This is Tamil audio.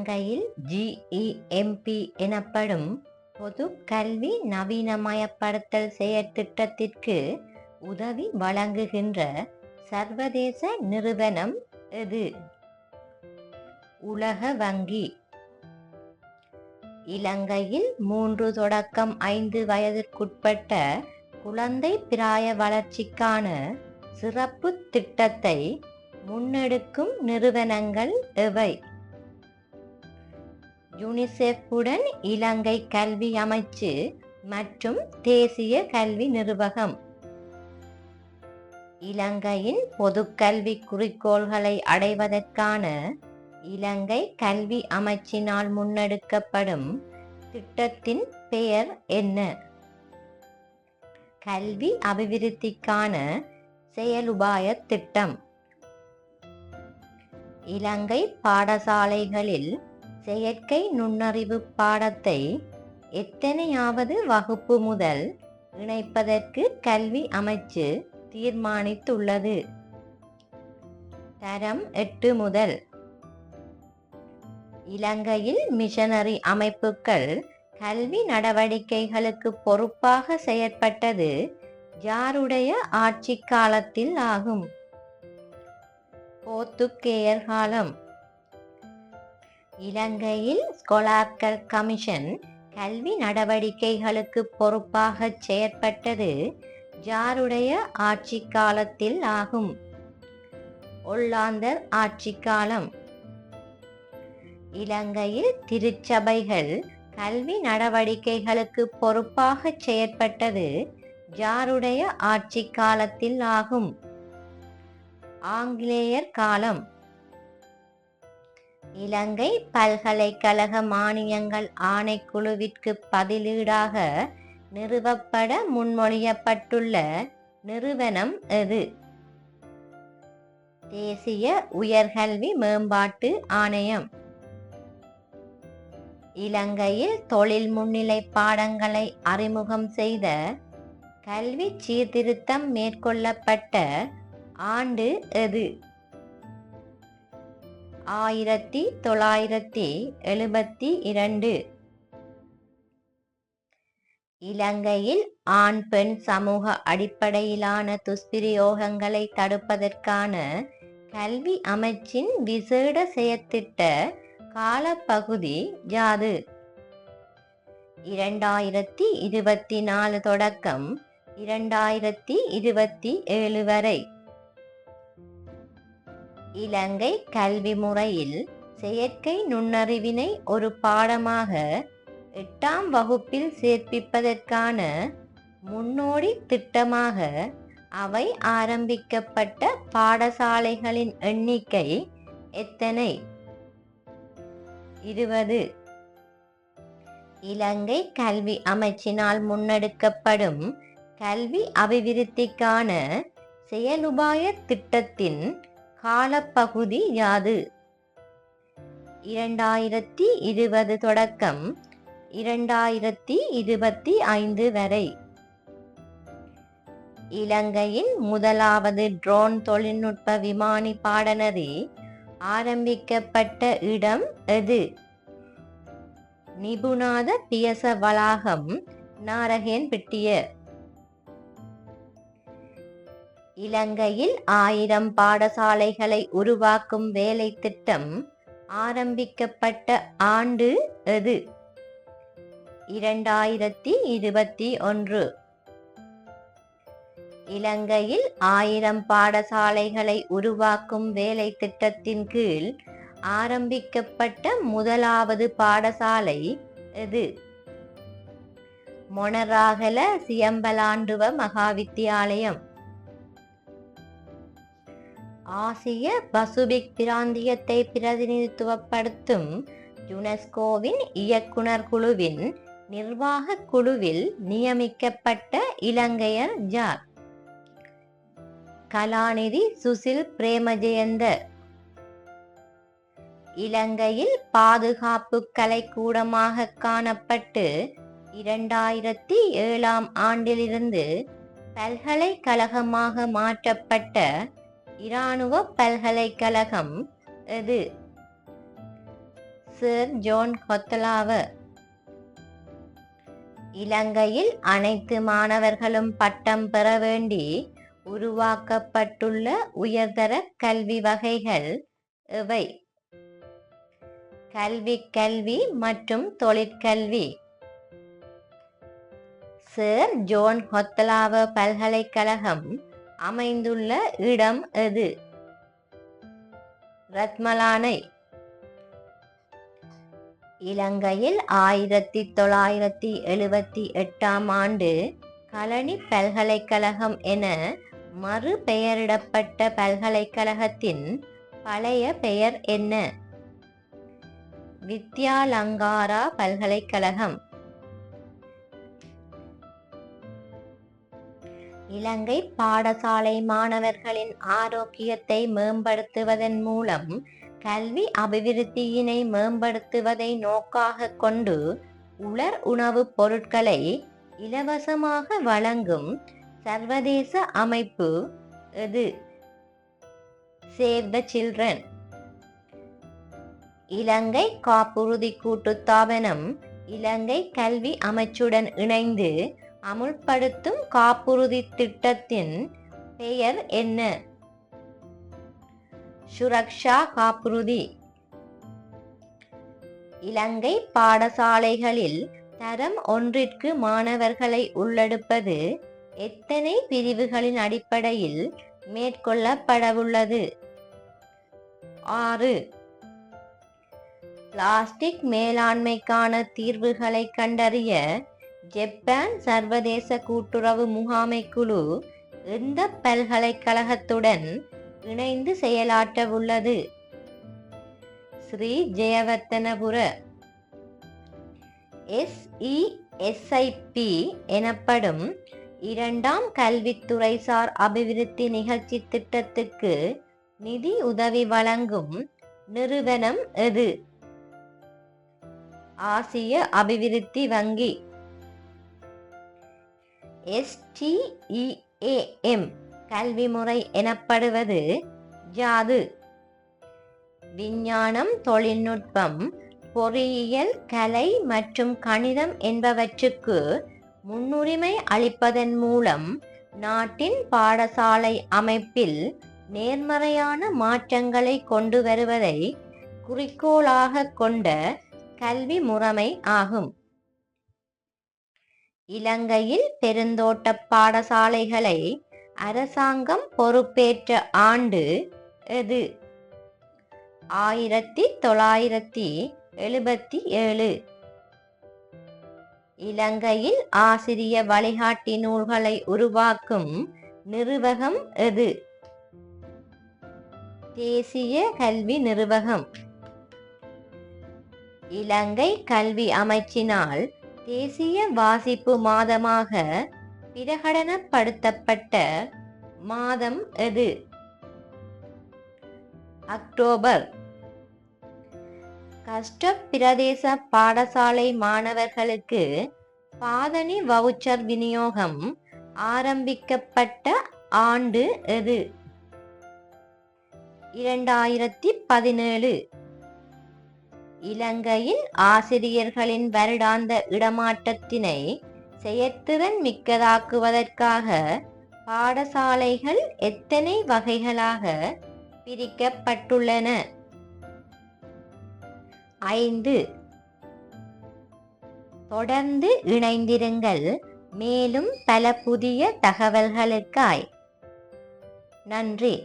இலங்கையில் GEMP எனப்படும் பொது கல்வி நவீனமயப்படுத்தல் செயற்திட்டத்திற்கு உதவி வழங்குகின்ற சர்வதேச நிறுவனம் எது? உலக வங்கி. இலங்கையில் 3 தொடக்கம் 5 வயதிற்குட்பட்ட குழந்தை பிராய வளர்ச்சிக்கான சிறப்பு திட்டத்தை முன்னெடுக்கும் நிறுவனங்கள் எவை? யுனிசெஃப்-உடன் இலங்கை கல்வி அமைச்சு மற்றும் தேசிய கல்வி நிர்வாகம். இலங்கையின் பொதுக்கல்வி குறிக்கோள்களை அடைவதற்கான இலங்கை கல்வி அமைச்சினால் முன்னெடுக்கப்படும் திட்டத்தின் பெயர் என்ன? கல்வி அபிவிருத்திக்கான செயலுபாய திட்டம். இலங்கை பாடசாலைகளில் செயற்கை நுண்ணறிவு பாடத்தை எத்தனையாவது வகுப்பு முதல் இணைப்பதற்கு கல்வி அமைச்சு தீர்மானித்துள்ளது? தரம் 8 முதல். இலங்கையில் மிஷனரி அமைப்புகள் கல்வி நடவடிக்கைகளுக்கு பொறுப்பாக செயற்பட்டது யாருடைய ஆட்சி காலத்தில் ஆகும்? போர்த்துக்கேயர் காலம். இலங்கையில் ஸ்கொலார்கள் கமிஷன் கல்வி நடவடிக்கைகளுக்கு பொறுப்பாக செயற்பட்டது யாருடைய ஆட்சி காலத்தில் ஆகும்? ஒல்லாந்தர் ஆட்சி காலம். இலங்கையில் திருச்சபைகள் கல்வி நடவடிக்கைகளுக்கு பொறுப்பாக செயற்பட்டது யாருடைய ஆட்சி காலத்தில் ஆகும்? ஆங்கிலேயர் காலம். இலங்கை பல்கலைக்கழக மானியங்கள் ஆணைக்குழுவிற்கு பதிலீடாக நிறுவப்பட முன்மொழியப்பட்டுள்ள நிறுவனம் எது? தேசிய உயர்கல்வி மேம்பாட்டு ஆணையம். இலங்கையில் தொழில் முன்னிலை பாடங்களை அறிமுகம் செய்த கல்வி சீர்திருத்தம் மேற்கொள்ளப்பட்ட ஆண்டு எது? 1972. இலங்கையில் ஆண் பெண் சமூக அடிப்படையிலான துஷ்பிரயோகங்களை தடுப்பதற்கான கல்வி அமைச்சின் விசேட செயற்திட்ட காலப்பகுதி யாது? 2024 தொடக்கம் 2027 வரை. இலங்கை கல்வி முறையில் செயற்கை நுண்ணறிவினை ஒரு பாடமாக 8ஆம் வகுப்பில் சேர்ப்பிப்பதற்கான முன்னோடி திட்டமாக அவை ஆரம்பிக்கப்பட்ட பாடசாலைகளின் எண்ணிக்கை எத்தனை? 20. இலங்கை கல்வி அமைச்சினால் முன்னெடுக்கப்படும் கல்வி அபிவிருத்திக்கான செயலுபாய திட்டத்தின் காலப்பகுதி யாது? 2020 தொடக்கம் 2025 வரை. இலங்கையின் முதலாவது ட்ரோன் தொழில்நுட்ப விமானி பாடநெறி ஆரம்பிக்கப்பட்ட இடம் எது? நிபுணாத பியச வளாகம், நாரகேன்பிட்டிய. இலங்கையில் 1000 பாடசாலைகளை உருவாக்கும் வேலை திட்டம் ஆரம்பிக்கப்பட்ட ஆண்டு எது? 2021. இலங்கையில் 1000 பாடசாலைகளை உருவாக்கும் வேலை திட்டத்தின் கீழ் ஆரம்பிக்கப்பட்ட முதலாவது பாடசாலை எது? மொனராகல சியம்பலாண்டுவ மகாவித்தியாலயம். ஆசிய பசுபிக் பிராந்தியத்தை பிரதிநிதித்துவப்படுத்தும் யுனெஸ்கோவின் இயக்குனர் குழுவின் நிர்வாக குழுவில் நியமிக்கப்பட்ட இலங்கையர் யார்? கலாநிதி சுசில் பிரேமஜயந்த. இலங்கையில் பாதுகாப்பு கலைக்கூடமாக காணப்பட்டு 2007ஆம் ஆண்டிலிருந்து பல்கலைக்கழகமாக மாற்றப்பட்ட இராணுவ பல்கலைக்கழகம் எது? Sir John Kotelawala. இலங்கையில் அனைத்து மாணவர்களும் பட்டம் பெற வேண்டி உருவாக்கப்பட்டுள்ள உயர்தர கல்வி வகைகள் எவை? கல்வி மற்றும் தொழிற்கல்வி. சர் ஜோன் கொத்தலாவ பல்கலைக்கழகம் அமைந்துள்ள இடம் எது? ரத்மலானை. இலங்கையில் 1978 ஆண்டு கலனி பல்கலைக்கழகம் என மறுபெயரிடப்பட்ட பல்கலைக்கழகத்தின் பழைய பெயர் என்ன? வித்யாலங்காரா பல்கலைக்கழகம். இலங்கை பாடசாலை மாணவர்களின் ஆரோக்கியத்தை மேம்படுத்துவதன் மூலம் கல்வி அபிவிருத்தியினை மேம்படுத்துவதை நோக்காக கொண்டு உலர் உணவுப் பொருட்களை இலவசமாக வழங்கும் சர்வதேச அமைப்பு எது? Save the children. இலங்கை காப்புறுதி கூட்டுத்தாபனம் இலங்கை கல்வி அமைச்சுடன் இணைந்து அமுல்படுத்தும் காப்புறுதி திட்டத்தின் பெயர் என்ன? சுரக்ஷா காப்புறுதி. இலங்கை பாடசாலைகளில் தரம் 1ற்கு மாணவர்களை உள்ளெடுப்பது எத்தனை பிரிவுகளின் அடிப்படையில் மேற்கொள்ளப்படவுள்ளது? 6. பிளாஸ்டிக் மேலாண்மைக்கான தீர்வுகளை கண்டறிய ஜப்பான் சர்வதேச கூட்டுறவு முகாமை குழு எந்த பல்கலைக்கழகத்துடன் இணைந்து செயலாற்றவுள்ளது? ஸ்ரீ ஜெயவர்த்தனபுர. SESIP எனப்படும் 2ஆம் கல்வித்துறைசார் அபிவிருத்தி நிகழ்ச்சி திட்டத்துக்கு நிதி உதவி வழங்கும் நிறுவனம் எது? ஆசிய அபிவிருத்தி வங்கி. STEAM கல்வி முறை எனப்படுவது யாது? விஞ்ஞானம், தொழில்நுட்பம், பொறியியல், கலை மற்றும் கணிதம் என்பவற்றுக்கு முன்னுரிமை அளிப்பதன் மூலம் நாட்டின் பாடசாலை அமைப்பில் நேர்மறையான மாற்றங்களை கொண்டு வருவதை குறிக்கோளாக கொண்ட கல்வி முறைமை ஆகும். இலங்கையில் பெருந்தோட்ட பாடசாலைகளை அரசாங்கம் பொறுப்பேற்ற ஆண்டு எது? 1977. இலங்கையில் ஆசிரிய வழிகாட்டி நூல்களை உருவாக்கும் நிறுவகம் எது? தேசிய கல்வி நிறுவகம். இலங்கை கல்வி அமைச்சினால் தேசிய வாசிப்பு மாதமாக பிரகடனப்படுத்தப்பட்ட மாதம் எது? அக்டோபர். கஷ்ட பிரதேச பாடசாலை மாணவர்களுக்கு பாதணி வவுச்சர் விநியோகம் ஆரம்பிக்கப்பட்ட ஆண்டு எது? 2017. இலங்கையில் ஆசிரியர்களின் வருடாந்த இடமாற்றத்தினை செயற்திறன் மிக்கதாக்குவதற்காக பாடசாலைகள் எத்தனை வகைகளாக பிரிக்கப்பட்டுள்ளன? 5. தொடர்ந்து இணைந்திருங்கள். மேலும் பல புதிய தகவல்களுக்காய். நன்றி.